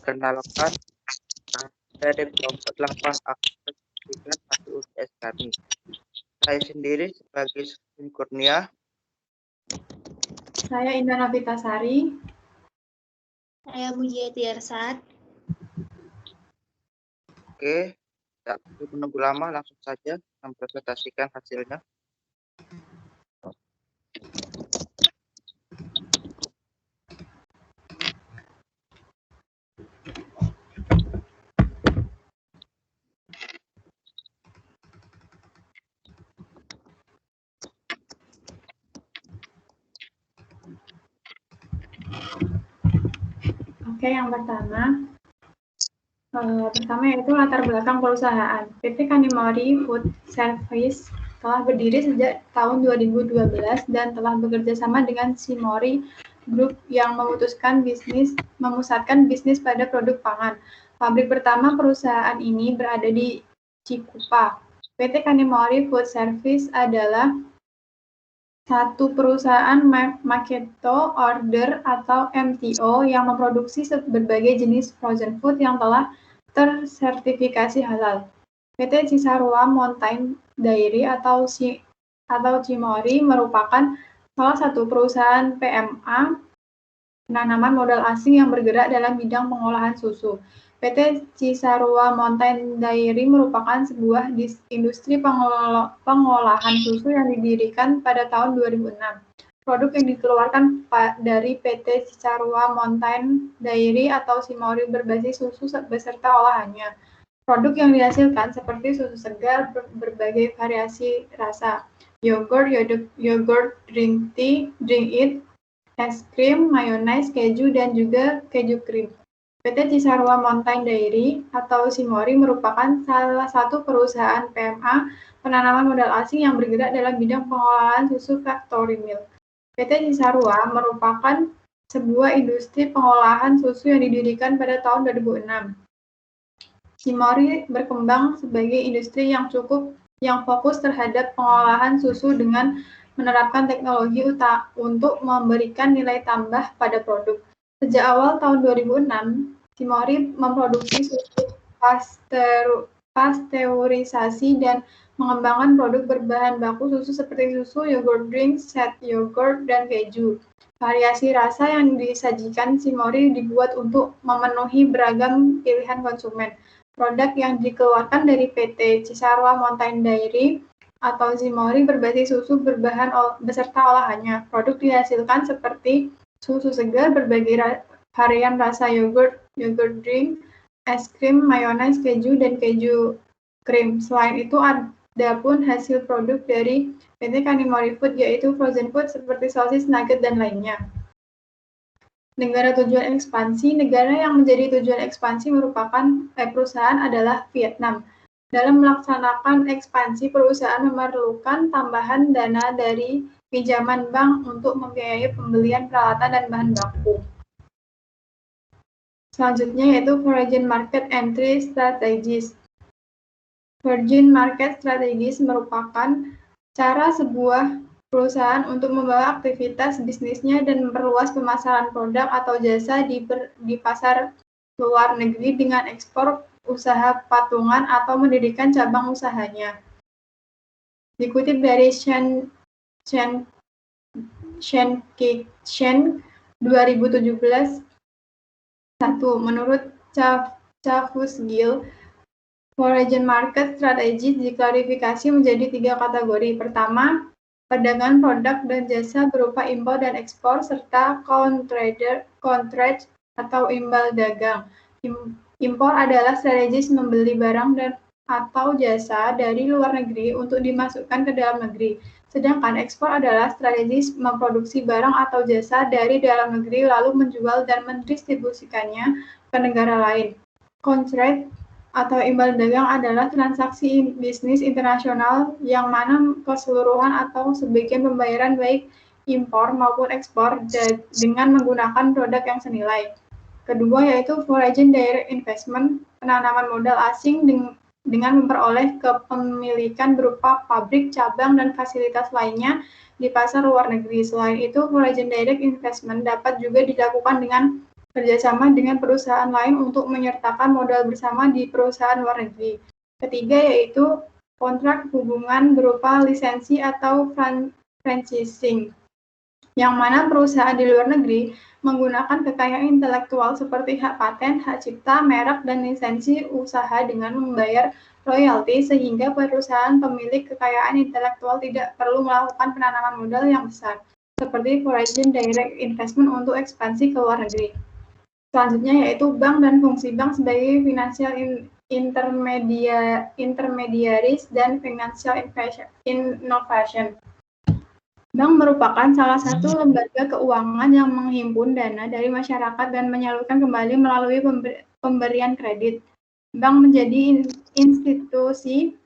Perkenalkan, dari kelompok 8 akses Serikat hasil UTS kami. Saya sendiri sebagai Sufyan Kurnia. Saya Indah Novitasari. Saya Mujiati Arsad. Oke, tak perlu menunggu lama, langsung saja mempresentasikan hasilnya. Oke, yang pertama yaitu latar belakang perusahaan. PT Kanimori Food Service telah berdiri sejak tahun 2012 dan telah bekerja sama dengan Shimori Group yang memusatkan bisnis pada produk pangan. Pabrik pertama perusahaan ini berada di Cikupa. PT Kanimori Food Service adalah satu perusahaan Maketo Order atau MTO yang memproduksi berbagai jenis frozen food yang telah tersertifikasi halal. PT Cisarua Mountain Dairy atau Cimori merupakan salah satu perusahaan PMA penanaman modal asing yang bergerak dalam bidang pengolahan susu. PT Cisarua Mountain Dairy merupakan sebuah industri pengolahan susu yang didirikan pada tahun 2006. Produk yang dikeluarkan dari PT Cisarua Mountain Dairy atau Cimori berbasis susu beserta olahannya. Produk yang dihasilkan seperti susu segar berbagai variasi rasa, yogurt, drink it, es krim, mayones, keju, dan juga keju krim. PT Cisarua Mountain Dairy atau Cimori merupakan salah satu perusahaan PMA penanaman modal asing yang bergerak dalam bidang pengolahan susu factory milk. PT Cisarua merupakan sebuah industri pengolahan susu yang didirikan pada tahun 2006. Cimori berkembang sebagai industri yang fokus terhadap pengolahan susu dengan menerapkan teknologi untuk memberikan nilai tambah pada produk. Sejak awal tahun 2006, Cimori memproduksi susu pasteurisasi dan mengembangkan produk berbahan baku susu seperti susu, yogurt drink, set yogurt, dan keju. Variasi rasa yang disajikan Cimori dibuat untuk memenuhi beragam pilihan konsumen. Produk yang dikeluarkan dari PT Cisarua Mountain Dairy atau Cimori berbasis susu berbahan beserta olahannya. Produk dihasilkan seperti susu segar, berbagai varian rasa yogurt drink, es krim, mayones, keju, dan keju krim. Selain itu, ada pun hasil produk dari PT Kanimori Food, yaitu frozen food seperti sosis, nugget, dan lainnya. Negara tujuan ekspansi. Negara yang menjadi tujuan ekspansi merupakan perusahaan adalah Vietnam. Dalam melaksanakan ekspansi, perusahaan memerlukan tambahan dana dari pinjaman bank untuk membiayai pembelian peralatan dan bahan baku. Selanjutnya yaitu Foreign Market Entry Strategies. Foreign Market Strategies merupakan cara sebuah perusahaan untuk membawa aktivitas bisnisnya dan memperluas pemasaran produk atau jasa di pasar luar negeri dengan ekspor usaha patungan atau mendirikan cabang usahanya. Dikutip dari Shen 2017, 1. Menurut Chavus Gill, Foreign Market Strategy diklarifikasi menjadi 3 kategori. Pertama, perdagangan produk dan jasa berupa impor dan ekspor, serta contract atau imbal dagang. Impor adalah strategi membeli barang dan atau jasa dari luar negeri untuk dimasukkan ke dalam negeri. Sedangkan ekspor adalah strategi memproduksi barang atau jasa dari dalam negeri lalu menjual dan mendistribusikannya ke negara lain. Contract atau imbal dagang adalah transaksi bisnis internasional yang mana keseluruhan atau sebagian pembayaran baik impor maupun ekspor dengan menggunakan produk yang senilai. Kedua yaitu foreign direct investment, penanaman modal asing dengan memperoleh kepemilikan berupa pabrik, cabang, dan fasilitas lainnya di pasar luar negeri. Selain itu, foreign direct investment dapat juga dilakukan dengan kerjasama dengan perusahaan lain untuk menyertakan modal bersama di perusahaan luar negeri. Ketiga yaitu kontrak hubungan berupa lisensi atau franchising, yang mana perusahaan di luar negeri menggunakan kekayaan intelektual seperti hak paten, hak cipta, merek, dan lisensi usaha dengan membayar royalti sehingga perusahaan pemilik kekayaan intelektual tidak perlu melakukan penanaman modal yang besar, seperti foreign direct investment untuk ekspansi ke luar negeri. Selanjutnya yaitu bank dan fungsi bank sebagai financial intermediaries dan financial innovation. Bank merupakan salah satu lembaga keuangan yang menghimpun dana dari masyarakat dan menyalurkan kembali melalui pemberian kredit. Bank menjadi institusi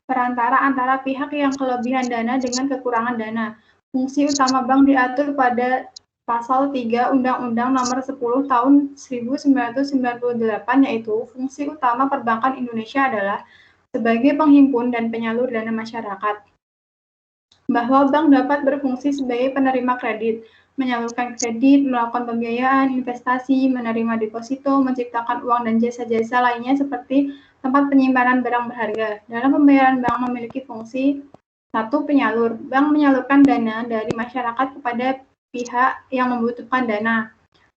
perantara antara pihak yang kelebihan dana dengan kekurangan dana. Fungsi utama bank diatur pada Pasal 3 Undang-Undang Nomor 10 Tahun 1998, yaitu fungsi utama perbankan Indonesia adalah sebagai penghimpun dan penyalur dana masyarakat. Bahwa bank dapat berfungsi sebagai penerima kredit, menyalurkan kredit, melakukan pembiayaan, investasi, menerima deposito, menciptakan uang dan jasa-jasa lainnya seperti tempat penyimpanan barang berharga. Dalam pembayaran, bank memiliki fungsi 1. Penyalur. Bank menyalurkan dana dari masyarakat kepada pihak yang membutuhkan dana.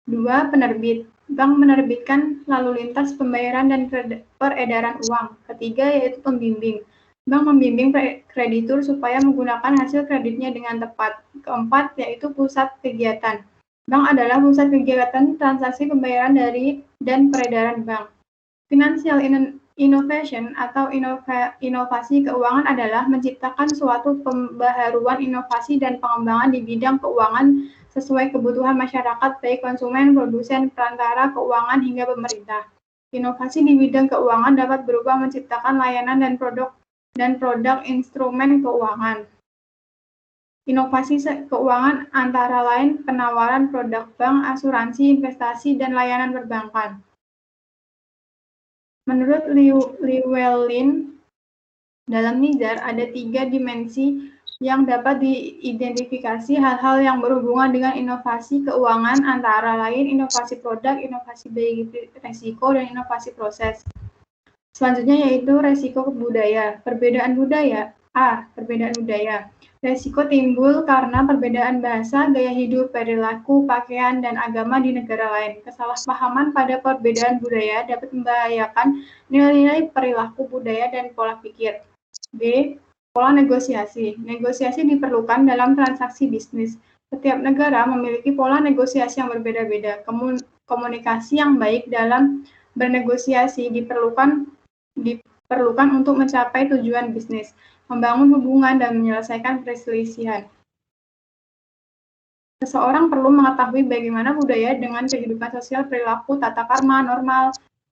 2. Penerbit. Bank menerbitkan lalu lintas pembayaran dan peredaran uang. Ketiga yaitu pembimbing. Bank membimbing kreditur supaya menggunakan hasil kreditnya dengan tepat. Keempat yaitu pusat kegiatan. Bank adalah pusat kegiatan transaksi pembayaran dan peredaran bank. Financial innovation atau inovasi keuangan adalah menciptakan suatu pembaharuan inovasi dan pengembangan di bidang keuangan sesuai kebutuhan masyarakat, baik konsumen, produsen, perantara keuangan, hingga pemerintah. Inovasi di bidang keuangan dapat berupa menciptakan layanan dan produk instrumen keuangan. Inovasi keuangan antara lain penawaran produk bank, asuransi, investasi, dan layanan perbankan. Menurut Llewellyn, dalam Nizar ada 3 dimensi yang dapat diidentifikasi hal-hal yang berhubungan dengan inovasi keuangan, antara lain inovasi produk, inovasi risiko, dan inovasi proses. Selanjutnya yaitu resiko budaya. Perbedaan budaya. A. Perbedaan budaya. Resiko timbul karena perbedaan bahasa, gaya hidup, perilaku, pakaian, dan agama di negara lain. Kesalahpahaman pada perbedaan budaya dapat membahayakan nilai-nilai perilaku budaya dan pola pikir. B. Pola negosiasi. Negosiasi diperlukan dalam transaksi bisnis. Setiap negara memiliki pola negosiasi yang berbeda-beda. Komunikasi yang baik dalam bernegosiasi diperlukan untuk mencapai tujuan bisnis, membangun hubungan, dan menyelesaikan perselisihan. Seseorang perlu mengetahui bagaimana budaya dengan kehidupan sosial, perilaku, tata krama,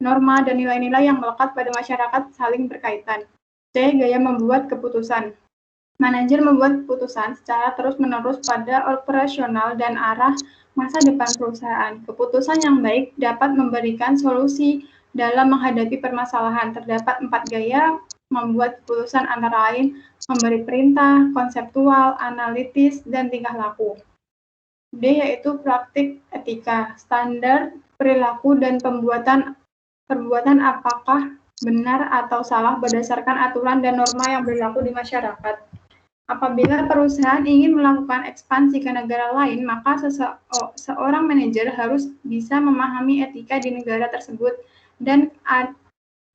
norma, dan nilai-nilai yang melekat pada masyarakat saling berkaitan. C. Gaya membuat keputusan. Manajer membuat keputusan secara terus-menerus pada operasional dan arah masa depan perusahaan. Keputusan yang baik dapat memberikan solusi dalam menghadapi permasalahan. Terdapat 4 gaya membuat keputusan, antara lain memberi perintah, konseptual, analitis, dan tingkah laku. D yaitu praktik etika, standar perilaku dan perbuatan apakah benar atau salah berdasarkan aturan dan norma yang berlaku di masyarakat. Apabila perusahaan ingin melakukan ekspansi ke negara lain, maka seorang manajer harus bisa memahami etika di negara tersebut, dan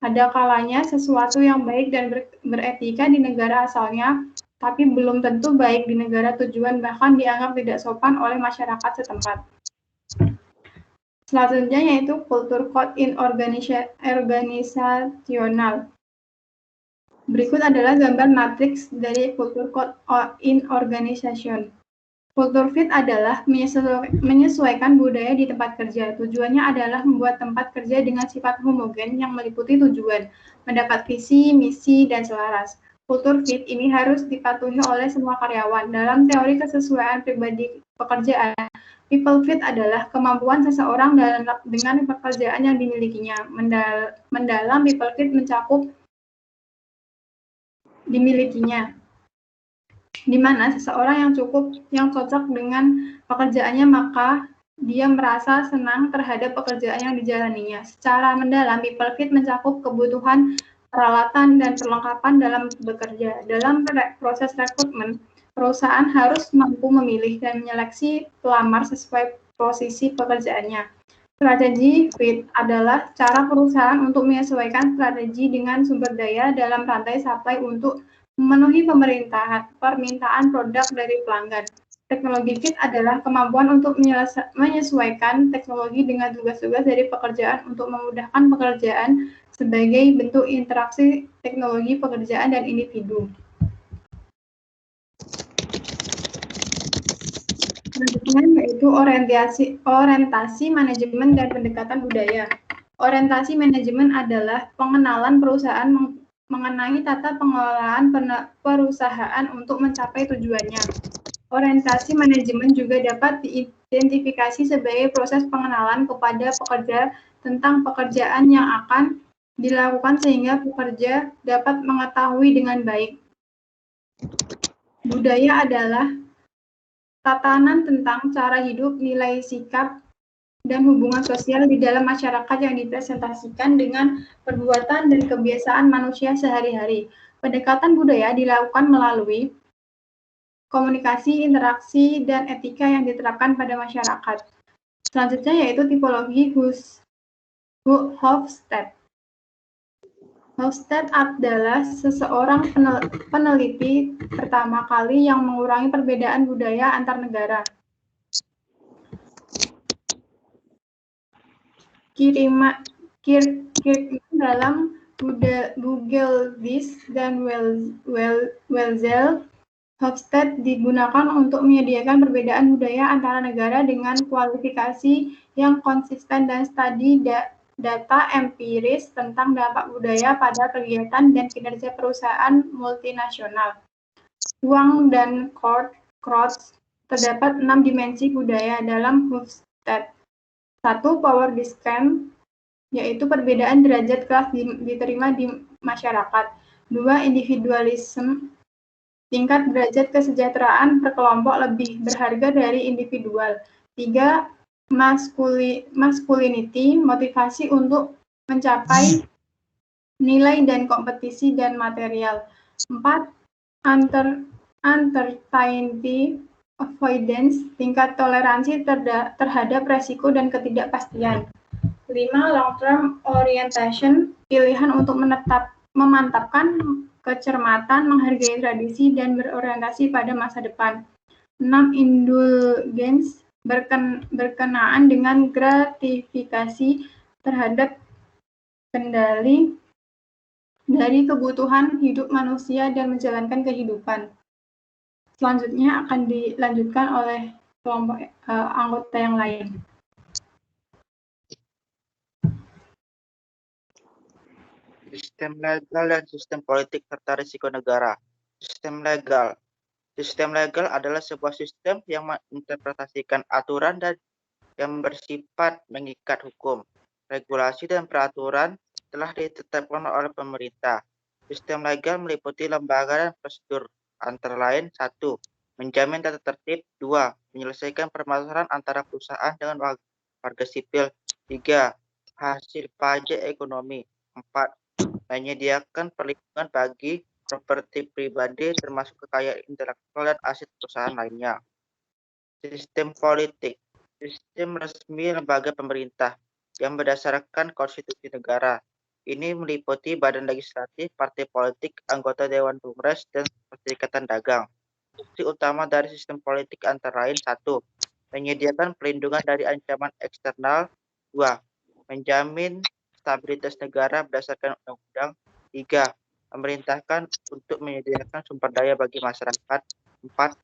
ada kalanya sesuatu yang baik dan beretika di negara asalnya, tapi belum tentu baik di negara tujuan, bahkan dianggap tidak sopan oleh masyarakat setempat. Selanjutnya yaitu kultur code in organisasional. Berikut adalah gambar matriks dari kultur code in organization. Culture fit adalah menyesuaikan budaya di tempat kerja. Tujuannya adalah membuat tempat kerja dengan sifat homogen yang meliputi tujuan, mendapat visi, misi, dan selaras. Culture fit ini harus dipatuhi oleh semua karyawan. Dalam teori kesesuaian pribadi pekerjaan, people fit adalah kemampuan seseorang dengan pekerjaan yang dimilikinya. Mendalam people fit mencakup dimilikinya, di mana seseorang yang cocok dengan pekerjaannya, maka dia merasa senang terhadap pekerjaan yang dijalaninya. Secara mendalam, people fit mencakup kebutuhan peralatan dan perlengkapan dalam bekerja. Dalam proses rekrutmen, perusahaan harus mampu memilih dan menyeleksi pelamar sesuai posisi pekerjaannya. Strategi fit adalah cara perusahaan untuk menyesuaikan strategi dengan sumber daya dalam rantai supply untuk memenuhi permintaan produk dari pelanggan. Teknologi fit adalah kemampuan untuk menyesuaikan teknologi dengan tugas-tugas dari pekerjaan untuk memudahkan pekerjaan sebagai bentuk interaksi teknologi pekerjaan dan individu. Selanjutnya yaitu orientasi manajemen dan pendekatan budaya. Orientasi manajemen adalah pengenalan perusahaan mengenai tata pengelolaan perusahaan untuk mencapai tujuannya. Orientasi manajemen juga dapat diidentifikasi sebagai proses pengenalan kepada pekerja tentang pekerjaan yang akan dilakukan sehingga pekerja dapat mengetahui dengan baik. Budaya adalah tatanan tentang cara hidup, nilai sikap, dan hubungan sosial di dalam masyarakat yang dipresentasikan dengan perbuatan dan kebiasaan manusia sehari-hari. Pendekatan budaya dilakukan melalui komunikasi, interaksi, dan etika yang diterapkan pada masyarakat. Selanjutnya yaitu tipologi Hofstede. Hofstede adalah seseorang peneliti pertama kali yang mengurangi perbedaan budaya antar negara. Kirkman dalam Buglevis dan Welzel, Hofstede digunakan untuk menyediakan perbedaan budaya antara negara dengan kualifikasi yang konsisten dan studi data empiris tentang dampak budaya pada kegiatan dan kinerja perusahaan multinasional. Huang dan Krotz, terdapat 6 dimensi budaya dalam Hofstede. 1. Power distance, yaitu perbedaan derajat kelas diterima di masyarakat. 2. Individualisme, tingkat derajat kesejahteraan per kelompok lebih berharga dari individual. 3. Masculinity, motivasi untuk mencapai nilai dan kompetisi dan material. 4. Uncertainty avoidance, tingkat toleransi terhadap resiko dan ketidakpastian. 5. Long-term orientation, pilihan untuk memantapkan kecermatan, menghargai tradisi, dan berorientasi pada masa depan. 6. Indulgence, berkenaan dengan gratifikasi terhadap kendali dari kebutuhan hidup manusia dan menjalankan kehidupan. Selanjutnya akan dilanjutkan oleh kelompok anggota yang lain. Sistem legal dan sistem politik serta risiko negara. Sistem legal. Sistem legal adalah sebuah sistem yang menginterpretasikan aturan dan yang bersifat mengikat hukum. Regulasi dan peraturan telah ditetapkan oleh pemerintah. Sistem legal meliputi lembaga dan prosedur, antara lain 1. Menjamin tata tertib. 2. Menyelesaikan permasalahan antara perusahaan dengan warga sipil. 3. Hasil pajak ekonomi. 4. Menyediakan perlindungan bagi properti pribadi termasuk kekayaan intelektual dan aset perusahaan lainnya. Sistem politik. Sistem resmi lembaga pemerintah yang berdasarkan konstitusi negara. Ini meliputi badan legislatif, partai politik, anggota Dewan Kongres, dan Perserikatan Dagang. Fungsi utama dari sistem politik antara lain 1. Menyediakan perlindungan dari ancaman eksternal. 2. Menjamin stabilitas negara berdasarkan undang-undang. 3. Memerintahkan untuk menyediakan sumber daya bagi masyarakat. 4.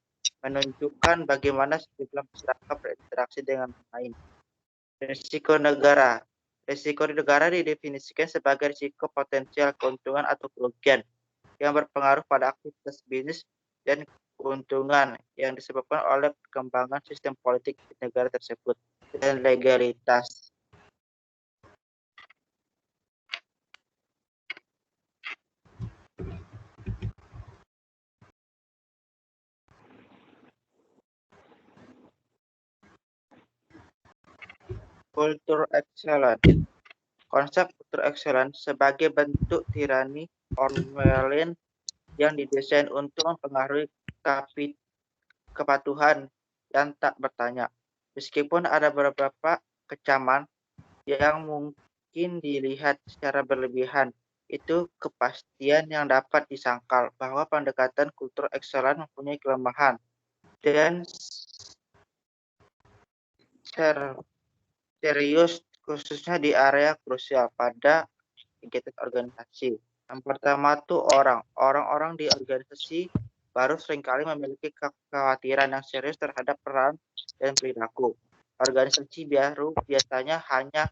Menunjukkan bagaimana sejumlah masyarakat berinteraksi dengan lain. Risiko negara. Risiko di negara didefinisikan sebagai risiko potensial keuntungan atau kerugian yang berpengaruh pada aktivitas bisnis dan keuntungan yang disebabkan oleh perkembangan sistem politik di negara tersebut dan legalitas. Kultur excellence. Konsep kultur excellence sebagai bentuk tirani Orwellian yang didesain untuk mempengaruhi kepatuhan yang tak bertanya. Meskipun ada beberapa kecaman yang mungkin dilihat secara berlebihan, itu kepastian yang dapat disangkal bahwa pendekatan kultur excellence mempunyai kelemahan dan serius khususnya di area krusial pada kegiatan organisasi. Yang pertama tuh orang-orang di organisasi baru seringkali memiliki kekhawatiran yang serius terhadap peran dan perilaku. Organisasi baru biasanya hanya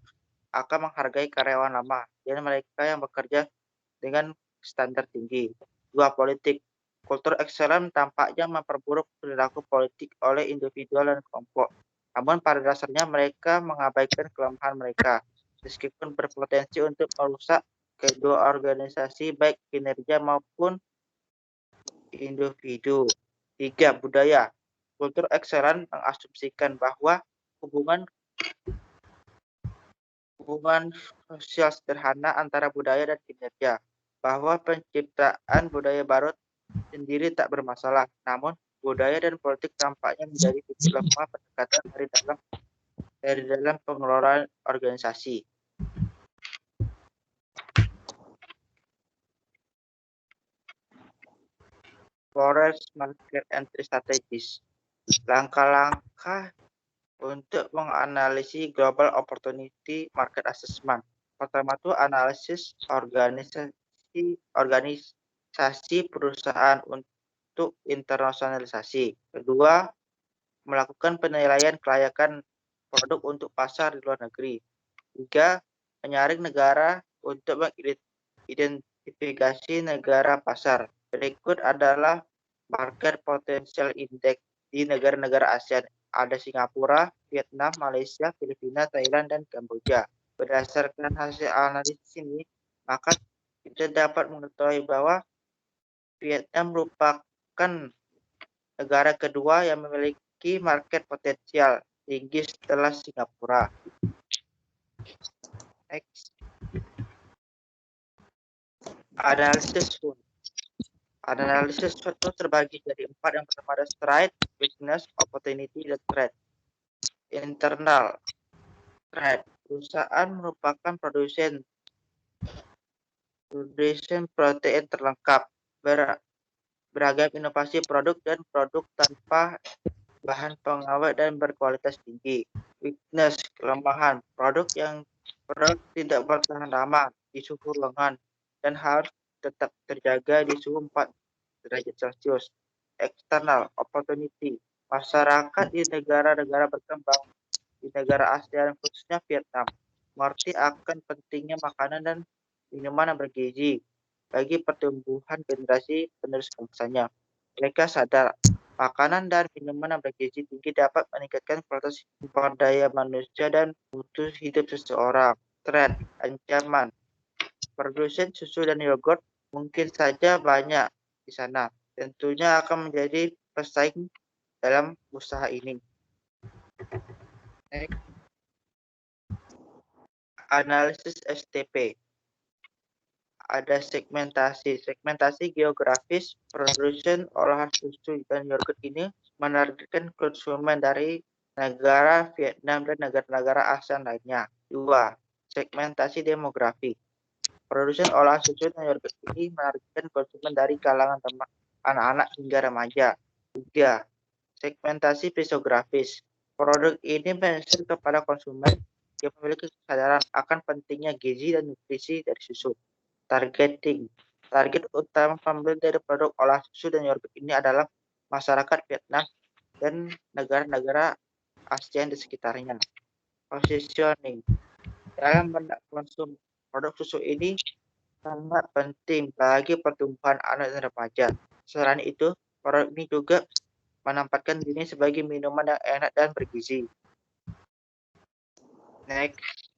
akan menghargai karyawan lama dan mereka yang bekerja dengan standar tinggi. 2. Politik. Kultur excellence tampaknya memperburuk perilaku politik oleh individu dan kelompok. Namun pada dasarnya mereka mengabaikan kelemahan mereka, meskipun berpotensi untuk merusak kedua organisasi baik kinerja maupun individu. 3. Budaya. Kultur excellence mengasumsikan bahwa hubungan sosial sederhana antara budaya dan kinerja, bahwa penciptaan budaya baru sendiri tak bermasalah, namun budaya dan politik tampaknya menjadi titik lemah pendekatan dari dalam pengelolaan organisasi. Forest Market Entry Strategies. Langkah-langkah untuk menganalisis Global Opportunity Market Assessment. Pertama itu analisis organisasi perusahaan untuk internasionalisasi. Kedua, melakukan penilaian kelayakan produk untuk pasar di luar negeri. 3. Menyaring negara untuk mengidentifikasi negara pasar. Berikut adalah Market Potential Index di negara-negara ASEAN. Ada Singapura, Vietnam, Malaysia, Filipina, Thailand, dan Kamboja. Berdasarkan hasil analisis ini, maka kita dapat mengetahui bahwa Vietnam merupakan negara kedua yang memiliki market potensial tinggi setelah Singapura. Next. Analisis SWOT. Analisis SWOT itu terbagi jadi 4. Yang pertama ada strength, weakness, opportunity, dan threat. Internal. Threat. Perusahaan merupakan produsen protein terlengkap, beragam inovasi produk dan produk tanpa bahan pengawet dan berkualitas tinggi. Weakness, kelemahan, produk tidak bertahan lama di suhu lengan dan harus tetap terjaga di suhu 4 derajat Celcius. External, opportunity, masyarakat di negara-negara berkembang, di negara ASEAN khususnya Vietnam, mengerti akan pentingnya makanan dan minuman yang bergizi bagi pertumbuhan generasi penerus bangsanya. Mereka sadar makanan dan minuman yang bergizi tinggi dapat meningkatkan kualitas sumber daya manusia dan mutu hidup seseorang. Threat, ancaman. Produsen susu dan yogurt mungkin saja banyak di sana. Tentunya akan menjadi pesaing dalam usaha ini. Next. Analisis STP. Ada segmentasi geografis. Produsen olahan susu dan yogurt ini menargetkan konsumen dari negara Vietnam dan negara-negara ASEAN lainnya. 2. Segmentasi demografi. Produsen olahan susu dan yogurt ini menargetkan konsumen dari kalangan anak-anak hingga remaja. 3. Segmentasi fisiografis. Produk ini mention kepada konsumen yang memiliki kesadaran akan pentingnya gizi dan nutrisi dari susu. Targeting. Target utama pembeli dari produk olahan susu dan yogurt ini adalah masyarakat Vietnam dan negara-negara ASEAN di sekitarnya. Positioning. Dalam konsum produk susu ini sangat penting bagi pertumbuhan anak dan remaja. Selain itu, produk ini juga menempatkan diri sebagai minuman yang enak dan bergizi. Next.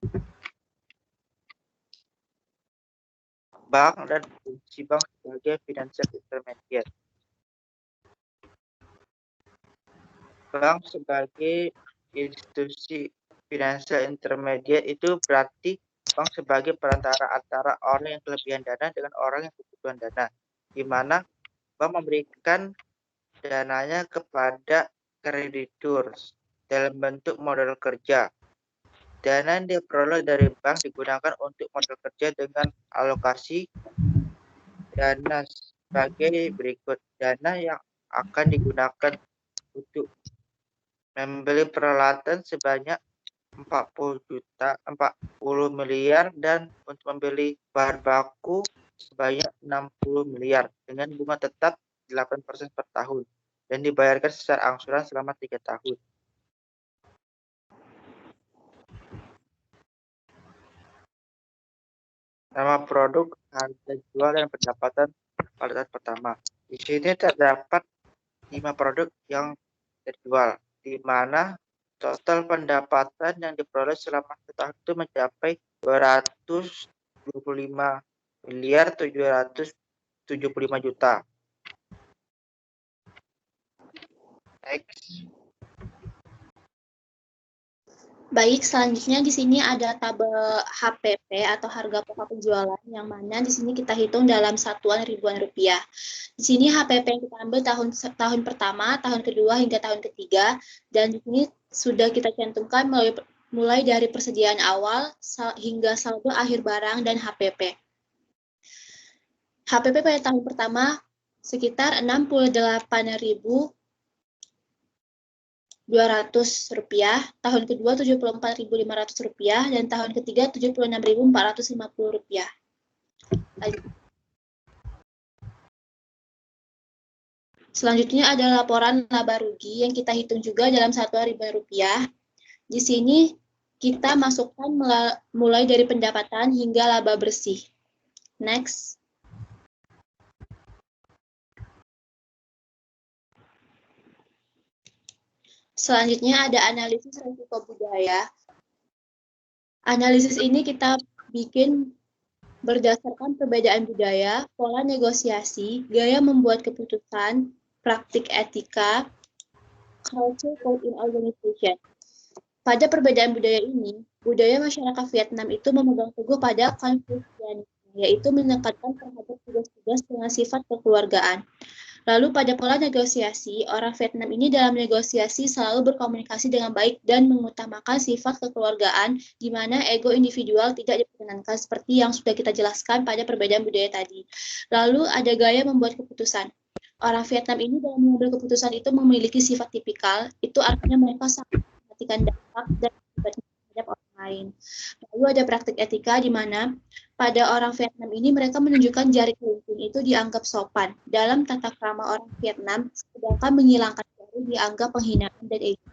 Bank dan fungsi bank sebagai financial intermediate. Bank sebagai institusi Financial intermediate itu berarti bank sebagai perantara antara orang yang kelebihan dana dengan orang yang kebutuhan dana, di mana bank memberikan dananya kepada kreditur dalam bentuk modal kerja. Dana yang diperoleh dari bank digunakan untuk modal kerja dengan alokasi dana sebagai berikut. Dana yang akan digunakan untuk membeli peralatan sebanyak 40 miliar dan untuk membeli bahan baku sebanyak 60 miliar dengan bunga tetap 8% per tahun dan dibayarkan secara angsuran selama 3 tahun. Nama produk, harga jual, dan pendapatan pada tahun pertama. Di sini terdapat 5 produk yang terjual, di mana total pendapatan yang diperoleh selama setahun itu mencapai 225 miliar 775 juta. Next. Baik, selanjutnya di sini ada tabel HPP atau harga pokok penjualan, yang mana di sini kita hitung dalam satuan ribuan rupiah. Di sini HPP yang kita ambil tahun pertama, tahun kedua, hingga tahun ketiga, dan di sini sudah kita cantumkan mulai dari persediaan awal hingga saldo akhir barang dan HPP. HPP pada tahun pertama sekitar 68.200 rupiah, tahun kedua 74.500 rupiah, dan tahun ketiga 76.450 rupiah. Selanjutnya ada laporan laba rugi yang kita hitung juga dalam satuan ribuan rupiah. Di sini kita masukkan mulai dari pendapatan hingga laba bersih. Next. Selanjutnya ada analisis risiko budaya. Analisis ini kita bikin berdasarkan perbedaan budaya, pola negosiasi, gaya membuat keputusan, praktik etika, culture code in organization. Pada perbedaan budaya ini, budaya masyarakat Vietnam itu memegang teguh pada Konfusianisme, yaitu menekankan terhadap tugas-tugas dengan sifat kekeluargaan. Lalu pada pola negosiasi, orang Vietnam ini dalam negosiasi selalu berkomunikasi dengan baik dan mengutamakan sifat kekeluargaan, di mana ego individual tidak diperkenankan seperti yang sudah kita jelaskan pada perbedaan budaya tadi. Lalu ada gaya membuat keputusan. Orang Vietnam ini dalam mengambil keputusan itu memiliki sifat tipikal, itu artinya mereka sangat memperhatikan dampak dan akibatnya terhadap orang lain. Lalu ada praktik etika di mana pada orang Vietnam ini mereka menunjukkan jari kelingking itu dianggap sopan dalam tata krama orang Vietnam, sedangkan menghilangkan jari dianggap penghinaan dan ego.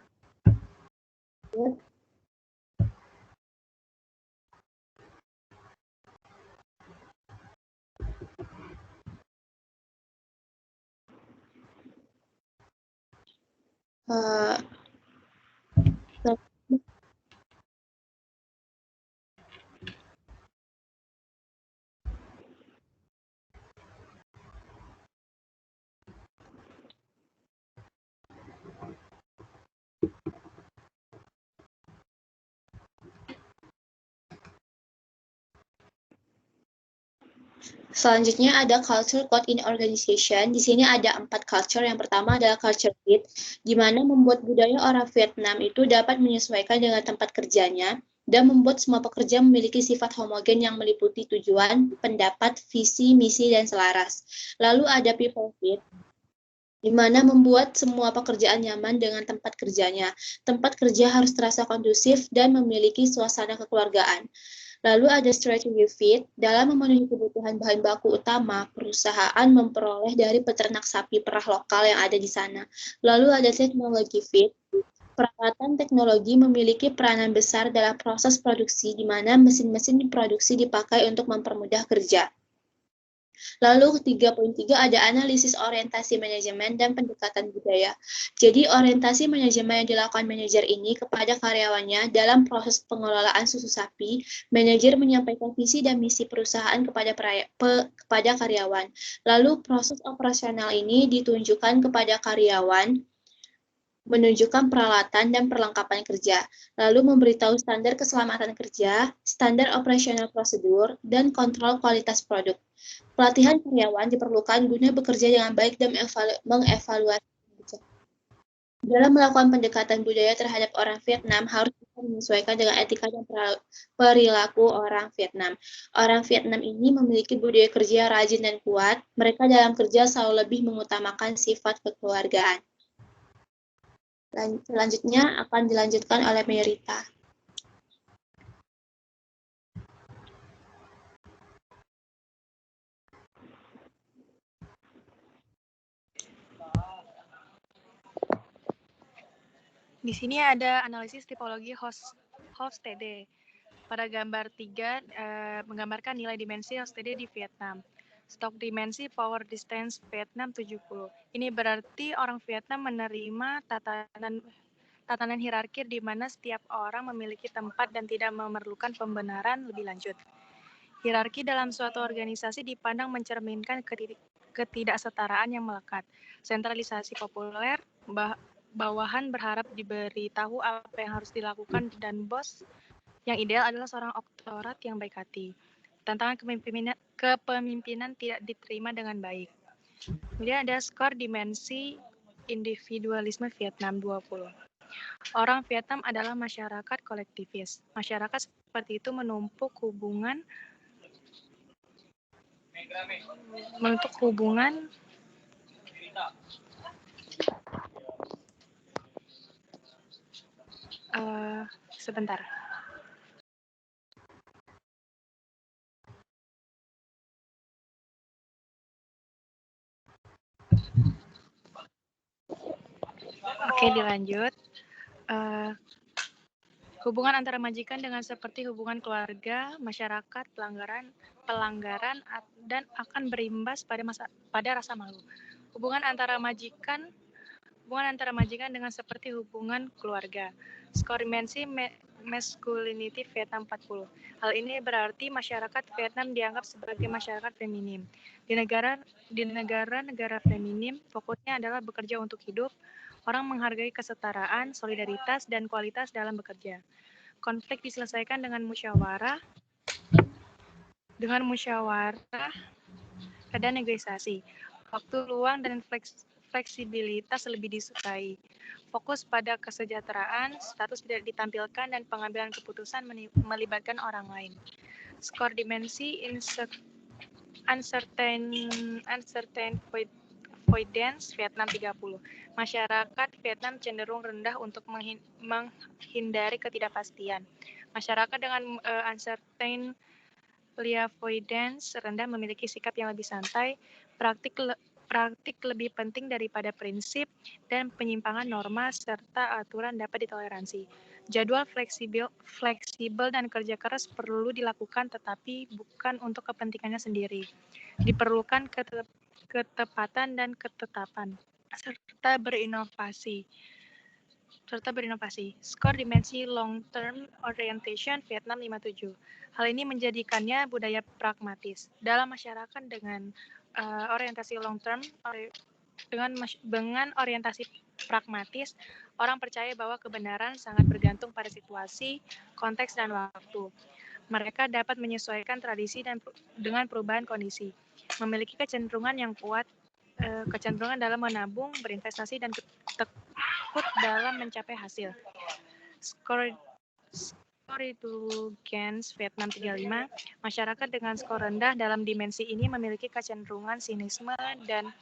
Selanjutnya ada culture code in organization. Di sini ada 4 culture. Yang pertama adalah culture fit, di mana membuat budaya orang Vietnam itu dapat menyesuaikan dengan tempat kerjanya dan membuat semua pekerja memiliki sifat homogen yang meliputi tujuan, pendapat, visi, misi, dan selaras. Lalu ada people fit, di mana membuat semua pekerjaan nyaman dengan tempat kerjanya. Tempat kerja harus terasa kondusif dan memiliki suasana kekeluargaan. Lalu ada strategy fit, dalam memenuhi kebutuhan bahan baku utama, perusahaan memperoleh dari peternak sapi perah lokal yang ada di sana. Lalu ada technology fit, peralatan teknologi memiliki peranan besar dalam proses produksi, di mana mesin-mesin produksi dipakai untuk mempermudah kerja. Lalu 3.3 ada analisis orientasi manajemen dan pendekatan budaya. Jadi orientasi manajemen yang dilakukan manajer ini kepada karyawannya dalam proses pengelolaan susu sapi, manajer menyampaikan visi dan misi perusahaan kepada karyawan. Lalu proses operasional ini ditunjukkan kepada karyawan menunjukkan peralatan dan perlengkapan kerja, lalu memberitahu standar keselamatan kerja, standar operasional prosedur, dan kontrol kualitas produk. Pelatihan karyawan diperlukan guna bekerja dengan baik dan mengevaluasi. Dalam melakukan pendekatan budaya terhadap orang Vietnam, harus bisa menyesuaikan dengan etika dan perilaku orang Vietnam. Orang Vietnam ini memiliki budaya kerja rajin dan kuat. Mereka dalam kerja selalu lebih mengutamakan sifat kekeluargaan. Selanjutnya akan dilanjutkan oleh Merita. Di sini ada analisis tipologi Hofstede. Pada gambar 3 menggambarkan nilai dimensi Hofstede di Vietnam. Stok dimensi power distance Vietnam 70. Ini berarti orang Vietnam menerima tatanan hierarki di mana setiap orang memiliki tempat dan tidak memerlukan pembenaran lebih lanjut. Hierarki dalam suatu organisasi dipandang mencerminkan ketidaksetaraan yang melekat. Sentralisasi populer, bawahan berharap diberitahu apa yang harus dilakukan dan bos yang ideal adalah seorang oktorat yang baik hati. Tantangan kepemimpinan tidak diterima dengan baik. Kemudian ada skor dimensi individualisme Vietnam 20. Orang Vietnam adalah masyarakat kolektivis. Masyarakat seperti itu menumpuk hubungan sebentar. Oke, dilanjut. Hubungan antara majikan dengan seperti hubungan keluarga, masyarakat, pelanggaran dan akan berimbas pada rasa malu. Hubungan antara majikan dengan seperti hubungan keluarga. Skor dimensi masculinity Vietnam 40. Hal ini berarti masyarakat Vietnam dianggap sebagai masyarakat feminim. Di negara-negara feminim, fokusnya adalah bekerja untuk hidup. Orang menghargai kesetaraan, solidaritas, dan kualitas dalam bekerja. Konflik diselesaikan dengan musyawarah dan negosiasi. Waktu luang dan fleksibilitas lebih disukai. Fokus pada kesejahteraan, status tidak ditampilkan, dan pengambilan keputusan melibatkan orang lain. Skor dimensi uncertain avoidance Vietnam 30. Masyarakat Vietnam cenderung rendah untuk menghindari ketidakpastian. Masyarakat dengan uncertain avoidance rendah memiliki sikap yang lebih santai, praktik lebih penting daripada prinsip, dan penyimpangan norma serta aturan dapat ditoleransi. Jadwal fleksibel dan kerja keras perlu dilakukan tetapi bukan untuk kepentingannya sendiri. Diperlukan ketepatan dan ketetapan serta berinovasi. Skor dimensi long term orientation Vietnam 57. Hal ini menjadikannya budaya pragmatis. Dalam masyarakat dengan orientasi long term dengan orientasi pragmatis, orang percaya bahwa kebenaran sangat bergantung pada situasi, konteks, dan waktu. Mereka dapat menyesuaikan tradisi dengan perubahan kondisi. Memiliki kecenderungan yang kuat, kecenderungan dalam menabung, berinvestasi, dan tekun dalam mencapai hasil. Skor indulgence Vietnam 35. Masyarakat dengan skor rendah dalam dimensi ini memiliki kecenderungan sinisme dan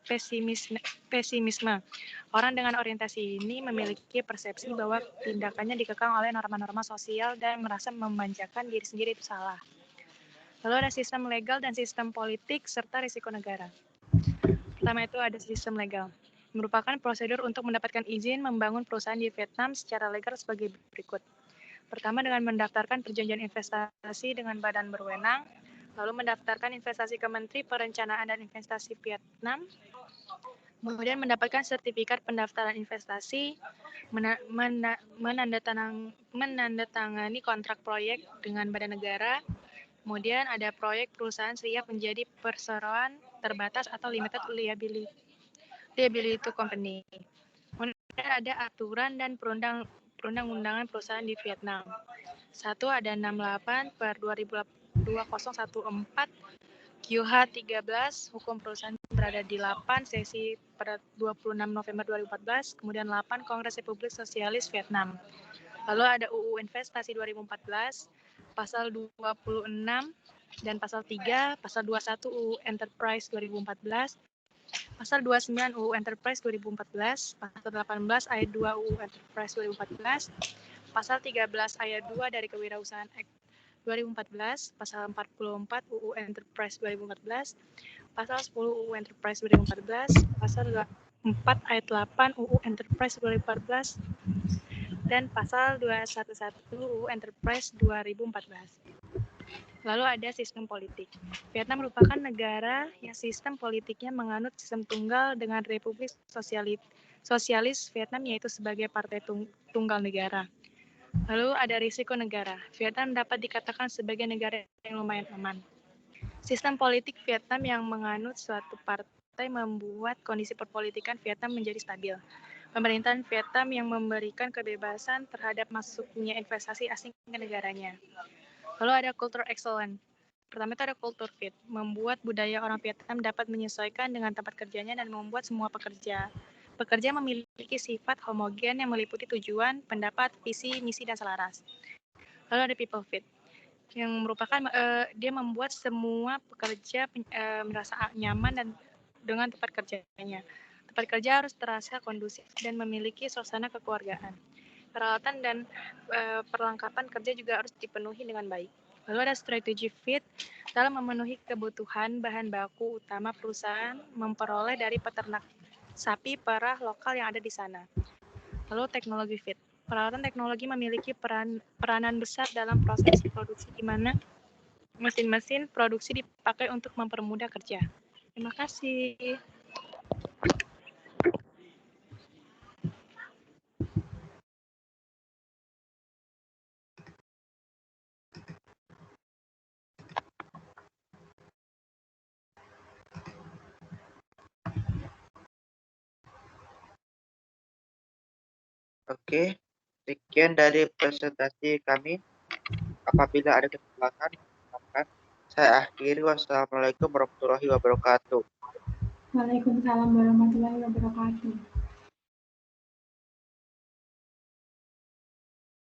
pesimisme. Orang dengan orientasi ini memiliki persepsi bahwa tindakannya dikekang oleh norma-norma sosial dan merasa memanjakan diri sendiri itu salah. Lalu ada sistem legal dan sistem politik serta risiko negara. Pertama itu ada sistem legal. Merupakan prosedur untuk mendapatkan izin membangun perusahaan di Vietnam secara legal sebagai berikut. Pertama, dengan mendaftarkan perjanjian investasi dengan badan berwenang, lalu mendaftarkan investasi ke Menteri Perencanaan dan Investasi Vietnam, kemudian mendapatkan sertifikat pendaftaran investasi, menandatangani kontrak proyek dengan badan negara, kemudian ada proyek perusahaan siap menjadi perseroan terbatas atau limited liability to company. Kemudian ada aturan dan perundang-undangan perusahaan di Vietnam. 1 ada 68/2014 QH 13, hukum perusahaan berada di 8, sesi pada 26 November 2014, kemudian 8 Kongres Republik Sosialis Vietnam. Lalu ada UU Investasi 2014, pasal 26 dan pasal 3, pasal 21 UU Enterprise 2014, pasal 29 UU Enterprise 2014, pasal 18 ayat 2 UU Enterprise 2014, pasal 13 ayat 2 dari Kewirausahaan Act 2014, pasal 44 UU Enterprise 2014, pasal 10 UU Enterprise 2014, pasal 4 ayat 8 UU Enterprise 2014, dan pasal 211 UU Enterprise 2014. Lalu ada sistem politik. Vietnam merupakan negara yang sistem politiknya menganut sistem tunggal dengan Republik Sosialis Vietnam, yaitu sebagai partai tunggal negara. Lalu ada risiko negara. Vietnam dapat dikatakan sebagai negara yang lumayan aman. Sistem politik Vietnam yang menganut suatu partai membuat kondisi perpolitikan Vietnam menjadi stabil. Pemerintahan Vietnam yang memberikan kebebasan terhadap masuknya investasi asing ke negaranya. Lalu ada culture excellence. Pertama itu ada culture fit, membuat budaya orang Vietnam dapat menyesuaikan dengan tempat kerjanya dan membuat semua pekerja memiliki sifat homogen yang meliputi tujuan, pendapat, visi, misi, dan selaras. Lalu ada people fit, yang merupakan dia membuat semua pekerja merasa nyaman dan dengan tempat kerjanya. Tempat kerja harus terasa kondusif dan memiliki suasana kekeluargaan. Peralatan dan perlengkapan kerja juga harus dipenuhi dengan baik. Lalu ada strategy fit, dalam memenuhi kebutuhan bahan baku utama perusahaan memperoleh dari peternak sapi perah lokal yang ada di sana. Lalu teknologi fit, peralatan teknologi memiliki peranan besar dalam proses produksi, di mana mesin-mesin produksi dipakai untuk mempermudah kerja. Terima kasih. Oke, sekian dari presentasi kami. Apabila ada kesalahan, saya akhiri. Wassalamualaikum warahmatullahi wabarakatuh. Waalaikumsalam warahmatullahi wabarakatuh.